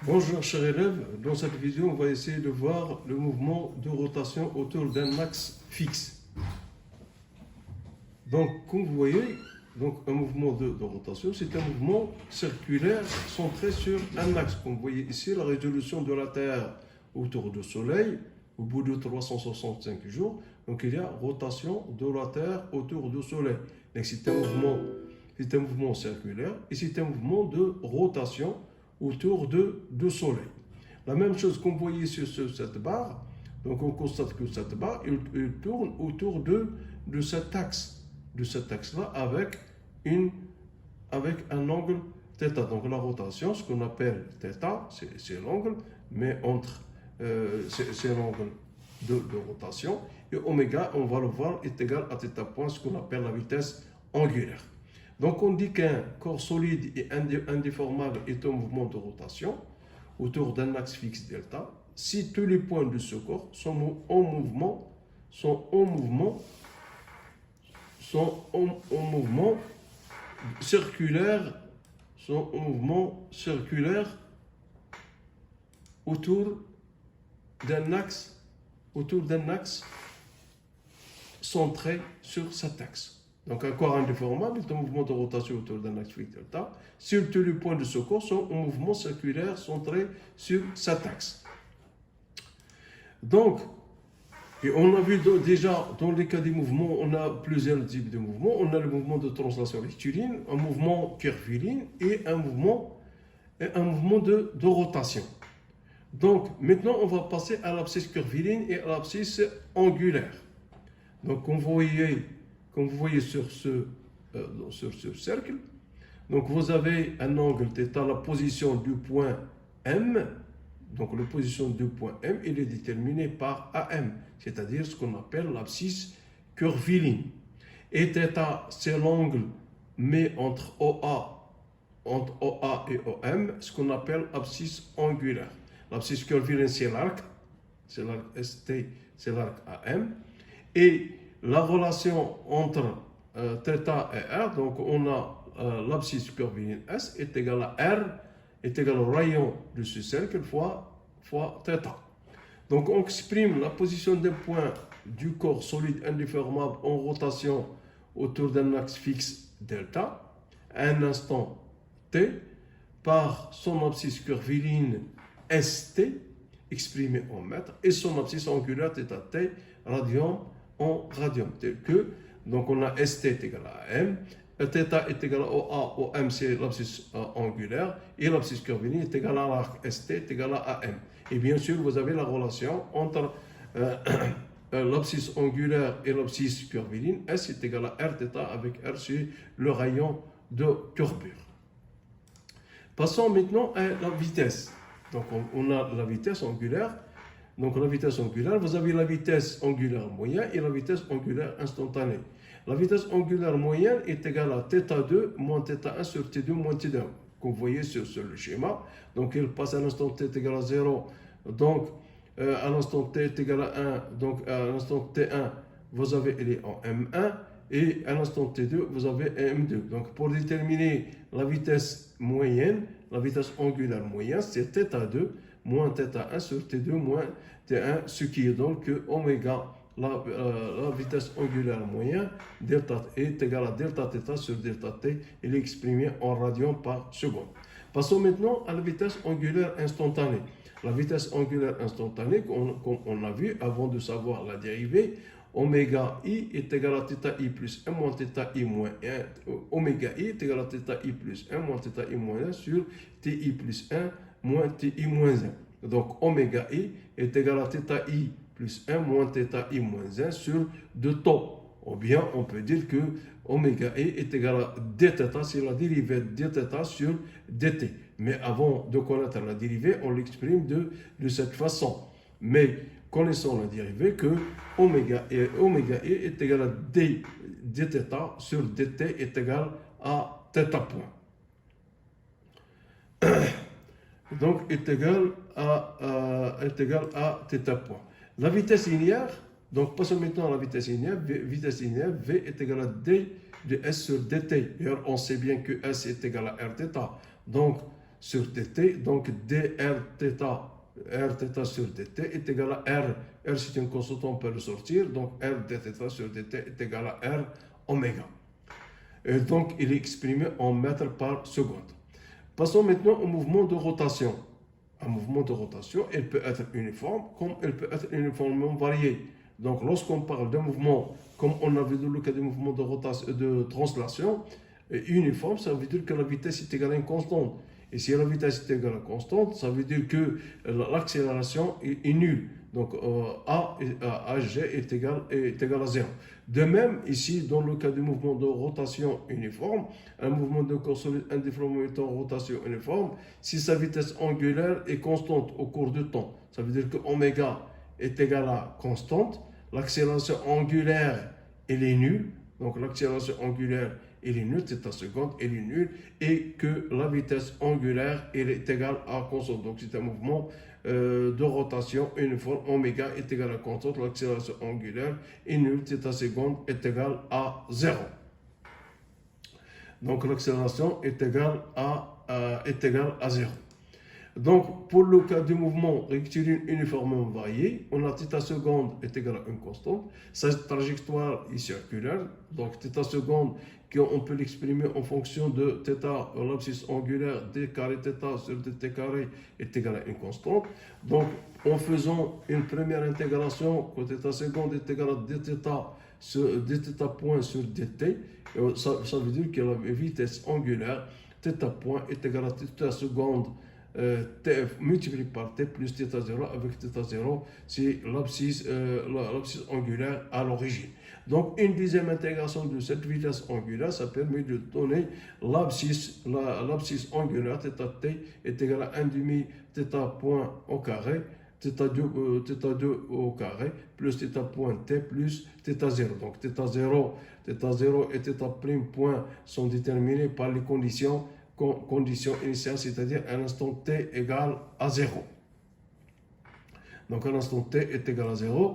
Bonjour chers élèves, dans cette vidéo on va essayer de voir le mouvement de rotation autour d'un axe fixe. Donc comme vous voyez, un mouvement de rotation c'est un mouvement circulaire centré sur un axe. Comme vous voyez ici la résolution de la Terre autour du Soleil au bout de 365 jours. Donc il y a rotation de la Terre autour du Soleil. Donc c'est un mouvement circulaire et c'est un mouvement de rotation autour du Soleil. La même chose qu'on voyait sur cette barre, donc on constate que cette barre, il tourne autour de cet axe-là avec un angle θ. Donc la rotation, ce qu'on appelle θ, c'est l'angle, mais c'est l'angle de rotation, et oméga, on va le voir, est égal à θ point, ce qu'on appelle la vitesse angulaire. Donc on dit qu'un corps solide et indéformable est un mouvement de rotation autour d'un axe fixe delta si tous les points de ce corps sont en mouvement circulaire autour d'un axe centré sur cet axe. Donc un corps indéformable est un mouvement de rotation autour d'un axe fixe delta si tous les points de ce corps sont en mouvement circulaire centré sur cet axe. Donc, et on a vu déjà dans les cas des mouvements, on a plusieurs types de mouvements. On a le mouvement de translation rectiligne, un mouvement curviligne et un mouvement de rotation. Donc maintenant on va passer à l'abscisse curviligne et à l'abscisse angulaire. Donc comme vous voyez sur ce cercle, donc vous avez un angle θ, la position du point M. Donc la position du point M, il est déterminé par AM, c'est-à-dire ce qu'on appelle l'abscisse curviligne. Et θ, c'est l'angle mais entre OA et OM, ce qu'on appelle abscisse angulaire. L'abscisse curviligne, c'est l'arc ST, c'est l'arc AM. Et la relation entre θ et R, donc on a l'abscisse curviligne S est égale à R, est égal au rayon de ce cercle fois θ. Donc on exprime la position d'un point du corps solide indéformable en rotation autour d'un axe fixe delta à un instant t par son abscisse curviligne ST exprimée en mètres et son abscisse angulaire θt radium en radium, tel que, donc on a ST est égal à M, θ est égal à OA, OM c'est l'abscisse angulaire, et l'abscisse curviligne est égal à l'arc, ST est égal à AM. Et bien sûr, vous avez la relation entre l'abscisse angulaire et l'abscisse curviligne, S est égal à Rθ avec R sur le rayon de courbure. Passons maintenant à la vitesse. Donc on a la vitesse angulaire. Donc la vitesse angulaire, vous avez la vitesse angulaire moyenne et la vitesse angulaire instantanée. La vitesse angulaire moyenne est égale à θ2 moins θ1 sur T2 moins T1, comme vous voyez sur le schéma. Donc il passe à l'instant t est égal à 0, donc à l'instant t est égal à 1, donc à l'instant t1, vous avez, elle est en m1, et à l'instant t2, vous avez m2. Donc pour déterminer la vitesse moyenne, la vitesse angulaire moyenne, c'est θ2 moins θ1 sur T2 moins T1, ce qui est donc oméga, la vitesse angulaire moyenne, delta est égal à delta θ sur delta t, il est exprimé en radians par seconde. Passons maintenant à la vitesse angulaire instantanée. La vitesse angulaire instantanée, comme on a vu avant de savoir la dérivée, oméga i est égal à θi plus 1 moins θi moins 1, oméga i est égal à θi plus 1 moins θi moins 1 sur ti plus 1 moins ti moins 1. Donc oméga i est égal à θi plus 1 moins θi moins 1 sur 2 tau. Ou bien on peut dire que oméga i est égal à dθ, c'est la dérivée de dθ sur dt. Mais avant de connaître la dérivée, on l'exprime de cette façon. Mais connaissons la dérivée que oméga i est égal à dθ sur dt est égal à θ point. Donc est égal à θ point. La vitesse linéaire, donc passons maintenant à la vitesse linéaire. Vitesse linéaire, V est égal à d de S sur dt. D'ailleurs, on sait bien que S est égal à Rθ. Donc sur dt, donc dr θ sur dt est égal à r. R c'est une constante, on peut le sortir, donc r dθ sur dt est égal à r oméga. Et donc il est exprimé en mètres par seconde. Passons maintenant au mouvement de rotation. Un mouvement de rotation, il peut être uniforme comme il peut être uniformément varié. Donc lorsqu'on parle d'un mouvement, comme on avait dans le cas du mouvement de rotation, de translation, uniforme, ça veut dire que la vitesse est égale à une constante. Et si la vitesse est égale à une constante, ça veut dire que l'accélération est nulle. Donc AG est égal à 0. De même, ici, dans le cas du mouvement de rotation uniforme, un mouvement de corps solide indéfiniment en rotation uniforme, si sa vitesse angulaire est constante au cours du temps, ça veut dire que oméga est égal à constante, l'accélération angulaire, elle est nulle, donc l'accélération angulaire, elle est nulle, θ seconde, elle est nulle, et que la vitesse angulaire, elle est égale à constante. Donc c'est un mouvement de rotation uniforme, oméga est égal à constante, l'accélération angulaire est nulle, θ seconde est égal à 0. Donc l'accélération est égale à 0. Donc, pour le cas du mouvement rectiligne uniformément varié, on a θ seconde est égal à une constante. Sa trajectoire est circulaire. Donc, θ seconde, on peut l'exprimer en fonction de θ, l'abscisse angulaire, d carré θ sur dt carré est égal à une constante. Donc, en faisant une première intégration, quand θ seconde est égal à dθ point sur dt, ça veut dire que la vitesse angulaire, θ point est égal à θ seconde t multiplié par t plus θ0 avec θ0, c'est l'abscisse angulaire à l'origine. Donc, une deuxième intégration de cette vitesse angulaire, ça permet de donner l'abscisse angulaire, θt est égal à 1 demi θ point au carré, θ2 au carré, plus θ point t plus θ0. Donc, θ0 et θ' point sont déterminés par les conditions initiale, c'est-à-dire un instant t égale à 0. Donc un instant t est égal à 0